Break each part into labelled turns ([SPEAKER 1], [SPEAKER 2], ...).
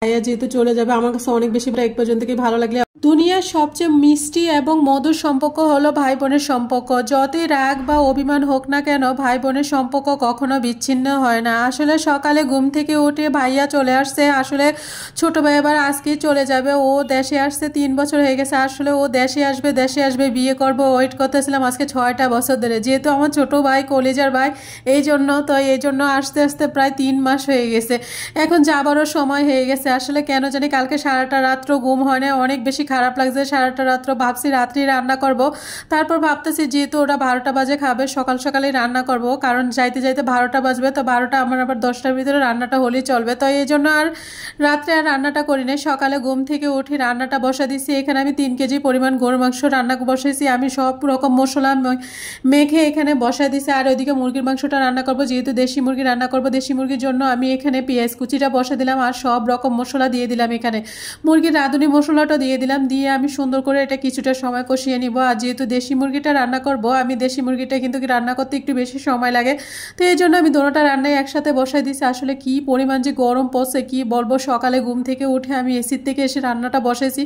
[SPEAKER 1] ভাইয়া যেহেতু চলে যাবে আমার কাছে অনেক বেশি এক পর্যন্ত কি ভালো লাগলে দুনিয়ার সবচেয়ে মিষ্টি এবং মধুর সম্পর্ক হলো ভাই বোনের সম্পর্ক। যতই রাগ বা অভিমান হোক না কেন ভাই বোনের সম্পর্ক কখনো বিচ্ছিন্ন হয় না। আসলে সকালে ঘুম থেকে উঠে ভাইয়া চলে আসছে, আসলে ছোট ভাই আবার আজকেই চলে যাবে। ও দেশে আসছে 3 বছর হয়ে গেছে। আসলে ও দেশে আসবে বিয়ে করব ওয়েট করতেছিলাম আজকে 6টা বছর ধরে। যেহেতু আমার ছোট ভাই কলেজার ভাই এই জন্য আস্তে আস্তে প্রায় 3 মাস হয়ে গেছে। এখন যাবারও সময় হয়ে গেছে। আসলে কেন জানি কালকে সারাটা রাত্র ঘুম হয় না, অনেক বেশি খারাপ লাগছে। সারাটা রাত্র ভাবছি রাত্রি রান্না করব, তারপর ভাবতেছি যেহেতু ওরা 12টা বাজে খাবে সকাল সকালে রান্না করব, কারণ যাইতে 12টা বাজবে, তো 12টা আমার আবার 10টার ভিতরে রান্নাটা হলেই চলবে। তো এই জন্য আর রাত্রে আর রান্নাটা করি না। সকালে ঘুম থেকে উঠে রান্নাটা বসা দিছি। এখানে আমি 3 কেজি পরিমাণ গরু মাংস রান্না বসাইছি। আমি সব রকম মশলা মেখে এখানে বসা দিছি। আর ওইদিকে মুরগির মাংসটা রান্না করব, যেহেতু দেশি মুরগি রান্না করব। দেশি মুরগির জন্য আমি এখানে পেঁয়াজ কুচিটা বসা দিলাম আর সব রকম মশলা দিয়ে দিলাম। এখানে মুরগির রাঁধুনি মশলাটা দিয়ে দিলাম, দিয়ে আমি সুন্দর করে এটা কিছুটা সময় কষিয়ে নিব। আর যেহেতু দেশি মুরগিটা রান্না করব, আমি দেশি মুরগিটা কিন্তু রান্না করতে একটু বেশি সময় লাগে, তো এই জন্য আমি দুটোটা রান্নায় একসাথে বসাই দিছি। আসলে কি পরিমাণ যে গরম পড়ছে কি বলবো। সকালে ঘুম থেকে উঠে আমি এসির থেকে এসে রান্নাটা বসাইছি।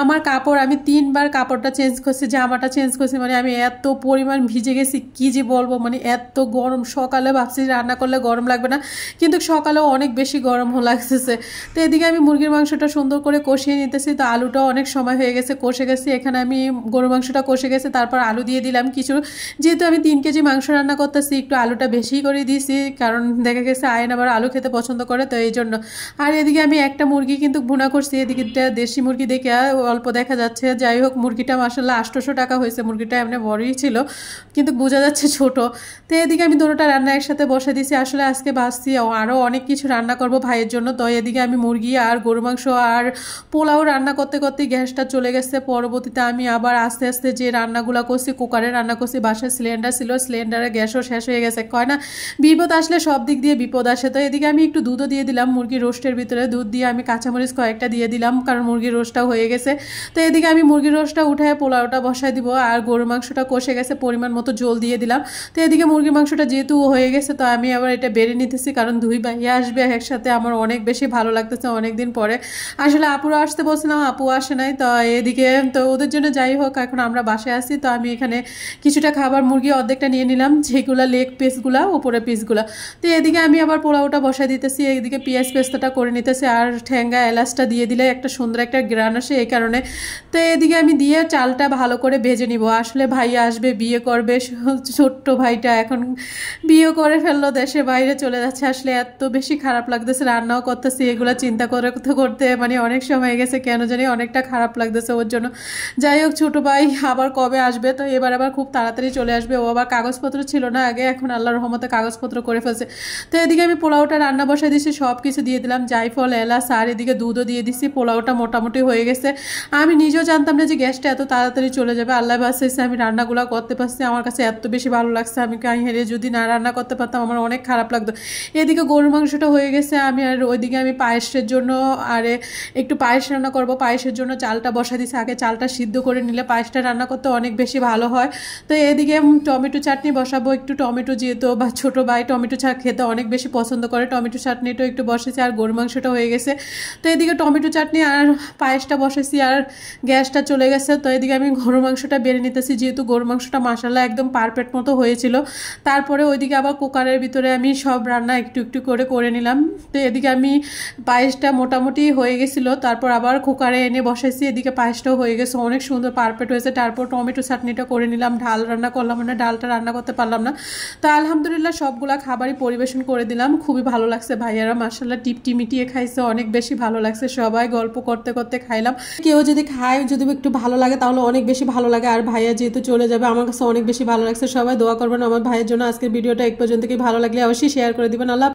[SPEAKER 1] আমার কাপড় আমি 3বার কাপড়টা চেঞ্জ করছি, জামাটা চেঞ্জ করছি, মানে আমি এত পরিমাণ ভিজে গেছি কি যে বলবো, মানে এত গরম। সকালে ভাবছি রান্না করলে গরম লাগবে না, কিন্তু সকালেও অনেক বেশি গরম লাগতেছে। তো এদিকে আমি মুরগির মাংসটা সুন্দর করে কষিয়ে নিতেছি। তো আলুটাও অনেক সময় হয়ে গেছে কষে গেছে। এখানে আমি গরু মাংসটা কষে গেছে, তারপর আলু দিয়ে দিলাম কিছু। যেহেতু আমি 3 কেজি মাংস রান্না করতেছি একটু আলুটা বেশি করে দিয়েছি, কারণ দেখা গেছে আয়ন আবার আলু খেতে পছন্দ করে, তো এই জন্য। আর এদিকে আমি একটা মুরগি কিন্তু ভুনা করছি। এদিকে দেশি মুরগি দেখে অল্প দেখা যাচ্ছে, যাই হোক মুরগিটা মাসাল্লাহ 800 টাকা হয়েছে। মুরগিটা এমনি বড়ই ছিল কিন্তু বোঝা যাচ্ছে ছোট। তো এদিকে আমি দুটোটা রান্না একসাথে বসে দিয়েছি। আসলে আজকে ভাবছি আরও অনেক কিছু রান্না করব ভাইয়ের জন্য। তো এদিকে আমি মুরগি আর গরু মাংস আর পোলাও রান্না করতে করতে গ্যাসটা চলে গেছে। পরবর্তীতে আমি আবার আস্তে আস্তে যে রান্নাগুলো করছি, কুকারে রান্না করছি, বাসায় সিলিন্ডার ছিল, সিলিন্ডারের গ্যাসও শেষ হয়ে গেছে। কয় না বিপদ আসলে সব দিক দিয়ে বিপদ আসে। তো এদিকে আমি একটু দুধও দিয়ে দিলাম মুরগির রোস্টের ভিতরে। দুধ দিয়ে আমি কাঁচামরিচ কয়েকটা দিয়ে দিলাম, কারণ মুরগির রোস্টটা হয়ে গেছে। তো এদিকে আমি মুরগির রোস্টটা উঠায় পোলাওটা বসাই দিব। আর গরু মাংসটা কষে গেছে, পরিমাণ মতো জল দিয়ে দিলাম। তো এদিকে মুরগির মাংসটা যেহেতু হয়ে গেছে, তো আমি আবার এটা বেড়ে নিতেছি, কারণ 2 ভাইয়া আসবে একসাথে। আমার অনেক বেশি ভালো লাগতেছে অনেকদিন পরে। আসলে আপুরা আসতে বলছিলাম, আপু আসে নাই। তো এদিকে তো ওদের জন্য যাই হোক এখন আমরা বাসায় আসি। তো আমি এখানে কিছুটা খাবার মুরগি অর্ধেকটা নিয়ে নিলাম, যেগুলা লেগ পিসগুলা উপরে পিসগুলা। তো এদিকে আমি আবার পোলাওটা বসাই দিতেছি। এদিকে পেঁয়াজ পেস্তাটা করে নিতেছি, আর ঠ্যাঙ্গা এলাচটা দিয়ে দিলে একটা সুন্দর একটা গ্রান আসে এই কারণে। তো এদিকে আমি দিয়ে চালটা ভালো করে ভেজে নিব। আসলে ভাইয়া আসবে, বিয়ে করবে, ছোট্ট ভাইটা এখন বিয়ে করে ফেললো, দেশের বাইরে চলে যাচ্ছে। আসলে এত বেশি খারাপ লাগতেছে, রান্নাও করতেছি, এগুলো চিন্তা করতে করতে মানে অনেক সময় গেছে, কেন জানি অনেকটা খারাপ লাগতেছে ওর জন্য। যাই হোক ছোট ভাই আবার কবে আসবে, তো এবার আবার খুব তাড়াতাড়ি চলে আসবে। ও আবার কাগজপত্র ছিল না আগে, এখন আল্লাহর রহমতে কাগজপত্র করে ফেলছে। তো এদিকে আমি পোলাওটা রান্না বসাই দিয়েছি, সব কিছু দিয়ে দিলাম, জায়ফল এলাচ, আর এদিকে দুধও দিয়ে দিছি। পোলাওটা মোটামুটি হয়ে গেছে। আমি নিজেও জানতাম না যে গ্যাসটা এত তাড়াতাড়ি চলে যাবে। আল্লাহ বাঁচাইছে আমি রান্নাগুলো করতে পারছি। আমার কাছে এত বেশি ভালো লাগছে, আমি কাই হেরে যদি না রান্না করতে পারতাম আমার অনেক খারাপ লাগতো। এদিকে গরুর মাংসটা হয়ে গেছে। আমি আর ওইদিকে আমি পায়েসের জন্য একটু পায়েস রান্না করব। পায়েসের জন্য চালটা বসা দিছি, আগে চালটা সিদ্ধ করে নিলে পায়েসটা রান্না করতে অনেক বেশি ভালো হয়। তো এদিকে টমেটো চাটনি বসাবো। একটু টমেটো যেহেতু বা ছোটো ভাই টমেটো খেতে অনেক বেশি পছন্দ করে, টমেটো চাটনিটাও একটু বসেছি। আর গরু মাংসটা হয়ে গেছে। তো এদিকে টমেটো চাটনি আর পায়েসটা বসেছি, আর গ্যাসটা চলে গেছে। তো এদিকে আমি গরু মাংসটা বেড়ে নিতেছি, যেহেতু গরু মাংসটা মাশাআল্লাহ একদম পারফেক্ট মতো হয়েছিল। তারপরে ওইদিকে আবার কুকারের ভিতরে আমি সব রান্না একটু একটু করে নিলাম। তো এদিকে আমি পায়েসটা মোটামুটি হয়ে গেছিলো, তারপর আবার কুকারে এনে বসাইছি। এদিকে পায়েসটাও হয়ে গেছে, অনেক সুন্দর পারফেক্ট হয়েছে। তারপর টমেটো চাটনিটা করে নিলাম, ডাল রান্না করলাম, মানে ডালটা রান্না করতে পারলাম না। তো আলহামদুলিল্লাহ সবগুলা খাবারই পরিবেশন করে দিলাম। খুবই ভালো লাগছে, ভাইয়ারা মাশাআল্লাহ টিপটি মিটিয়ে খাইছে, অনেক বেশি ভালো লাগছে। সবাই গল্প করতে করতে খাইলাম। কেউ যদি খায় যদি একটু ভালো লাগে তাহলে অনেক বেশি ভালো লাগে। আর ভাইয়া যেহেতু চলে যাবে আমার কাছে অনেক বেশি ভালো লাগছে। সবাই দোয়া করবেন আমার ভাইয়ের জন্য। আজকের ভিডিওটা এক পর্যন্ত কি ভালো লাগলে অবশ্যই শেয়ার করে দিবেন। আল্লাহ।